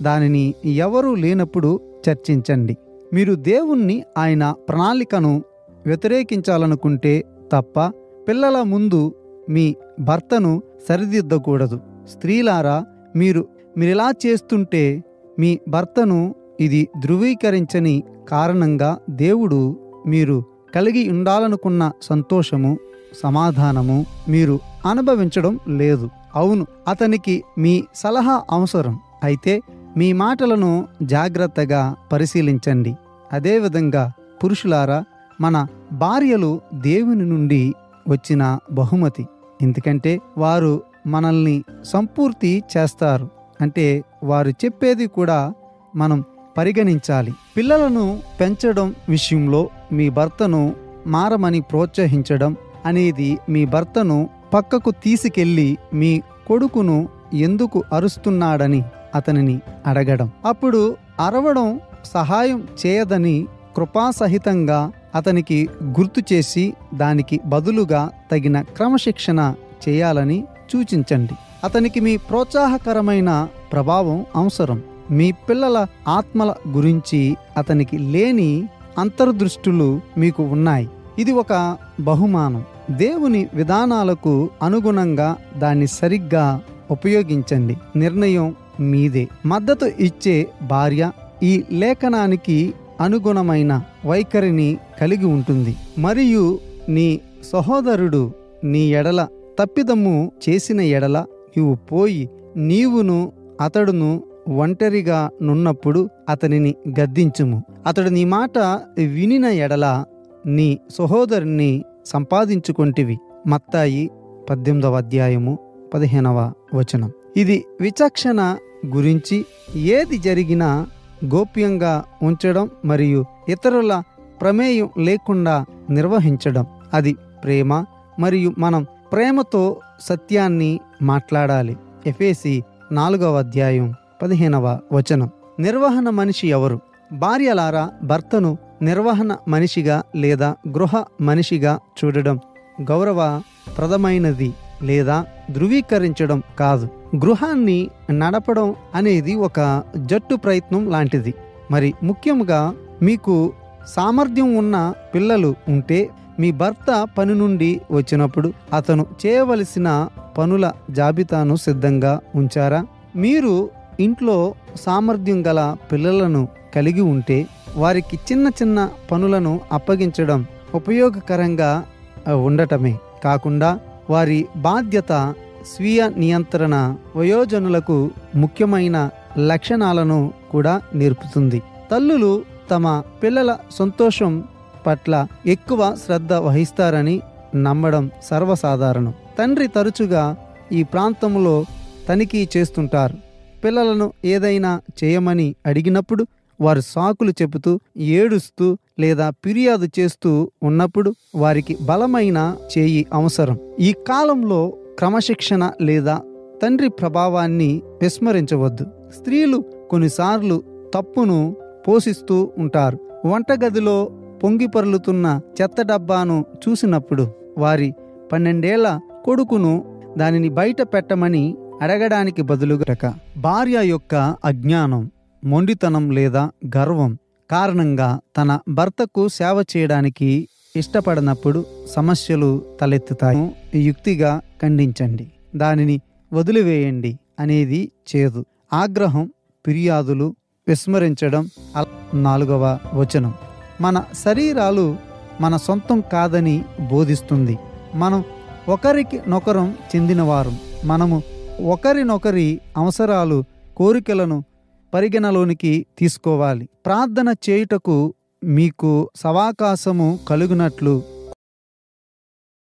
దానిని ఎవరూ లేనప్పుడు చర్చించండి. మీరు దేవుణ్ణి, ఆయన ప్రణాళికను వ్యతిరేకించాలనుకుంటే తప్ప పిల్లల ముందు మీ భర్తను సరిదిద్దకూడదు. స్త్రీలారా, మీరిలా చేస్తుంటే మీ భర్తను ఇది ధృవీకరించని కారణంగా దేవుడు మీరు కలిగి ఉండాలనుకున్న సంతోషము, సమాధానము మీరు అనుభవించడం లేదు. అవును, అతనికి మీ సలహా అవసరం. అయితే మీ మాటలను జాగ్రత్తగా పరిశీలించండి. అదేవిధంగా పురుషులారా, మన భార్యలు దేవుని నుండి వచ్చిన బహుమతి. ఎందుకంటే వారు మనల్ని సంపూర్తి చేస్తారు. అంటే వారు చెప్పేది కూడా మనం పరిగణించాలి. పిల్లలను పెంచడం విషయంలో మీ భర్తను మారమని ప్రోత్సహించడం అనేది మీ భర్తను పక్కకు తీసుకెళ్లి మీ కొడుకును ఎందుకు అరుస్తున్నాడని అతనిని అడగడం. అప్పుడు అరవడం సహాయం చేయదని కృపాసహితంగా అతనికి గుర్తు చేసి దానికి బదులుగా తగిన క్రమశిక్షణ చేయాలని సూచించండి. అతనికి మీ ప్రోత్సాహకరమైన ప్రభావం అవసరం. మీ పిల్లల ఆత్మల గురించి అతనికి లేని అంతర్దృష్టులు మీకు ఉన్నాయి. ఇది ఒక బహుమానం. దేవుని విధానాలకు అనుగుణంగా దాన్ని సరిగ్గా ఉపయోగించండి. నిర్ణయం మీదే. మద్దతు ఇచ్చే భార్య ఈ లేఖనానికి అనుగుణమైన వైఖరిని కలిగి ఉంటుంది. మరియు నీ సహోదరుడు నీ ఎడల తప్పిదము చేసిన ఎడల నీవు పోయి నీవును అతడును ఒంటరిగా నున్నప్పుడు అతనిని గద్దించుము. అతడు నీ మాట వినిన ఎడల నీ సహోదరుని సంపాదించుకొంటివి. మత్తాయి 18:15. ఇది విచక్షణ గురించి. ఏది జరిగినా గోప్యంగా ఉంచడం మరియు ఇతరుల ప్రమేయం లేకుండా నిర్వహించడం. అది ప్రేమ. మరియు మనం ప్రేమతో సత్యాన్ని మాట్లాడాలి. ఎఫెసీ 4:15. నిర్వహణ మనిషి ఎవరు? భార్యలారా, భర్తను నిర్వహణ మనిషిగా లేదా గృహ మనిషిగా చూడడం గౌరవప్రదమైనది లేదా ధృవీకరించడం కాదు. గృహాన్ని నడపడం అనేది ఒక జట్టు ప్రయత్నం లాంటిది. మరి ముఖ్యంగా మీకు సామర్థ్యం ఉన్న పిల్లలు ఉంటే మీ భర్త పని నుండి వచ్చినప్పుడు అతను చేయవలసిన పనుల జాబితాను సిద్ధంగా ఉంచారా? మీరు ఇంట్లో సామర్థ్యం గల పిల్లలను కలిగి ఉంటే వారికి చిన్న చిన్న పనులను అప్పగించడం ఉపయోగకరంగా ఉండటమే కాకుండా వారి బాధ్యత, స్వీయ నియంత్రణ వయోజనులకు ముఖ్యమైన లక్షణాలను కూడా నేర్పుతుంది. తల్లులు తమ పిల్లల సంతోషం పట్ల ఎక్కువ శ్రద్ధ వహిస్తారని నమ్మడం సర్వసాధారణం. తండ్రి తరచుగా ఈ ప్రాంతంలో తనిఖీ చేస్తుంటారు. పిల్లలను ఏదైనా చేయమని అడిగినప్పుడు వారు సాకులు చెబుతూ, ఏడుస్తూ లేదా ఫిర్యాదు చేస్తూ ఉన్నప్పుడు వారికి బలమైన చేయి అవసరం. ఈ కాలంలో క్రమశిక్షణ లేదా తండ్రి ప్రభావాన్ని విస్మరించవద్దు. స్త్రీలు కొన్నిసార్లు తప్పును పోషిస్తూ ఉంటారు. వంటగదిలో పొంగిపొర్లుతున్న చెత్త డబ్బాను చూసినప్పుడు వారి 12 ఏళ్ల కొడుకును దానిని బయట పెట్టమని అడగడానికి బదులుగా భార్య యొక్క అజ్ఞానం, మొండితనం లేదా గర్వం కారణంగా తన భర్తకు సేవ చేయడానికి ఇష్టపడినప్పుడు సమస్యలు తలెత్తుతాయి. యుక్తిగా ఖండించండి, దానిని వదిలివేయండి అనేది చేదు. ఆగ్రహం, ఫిర్యాదులు విస్మరించడం. 4వ మన శరీరాలు మన సొంతం కాదని బోధిస్తుంది. మనం ఒకరినొకరం చెందినవారు. మనము ఒకరినొకరి అవసరాలు, కోరికలను పరిగణలోనికి తీసుకోవాలి. ప్రార్థన చేయుటకు మీకు సవాకాశము కలుగునట్లు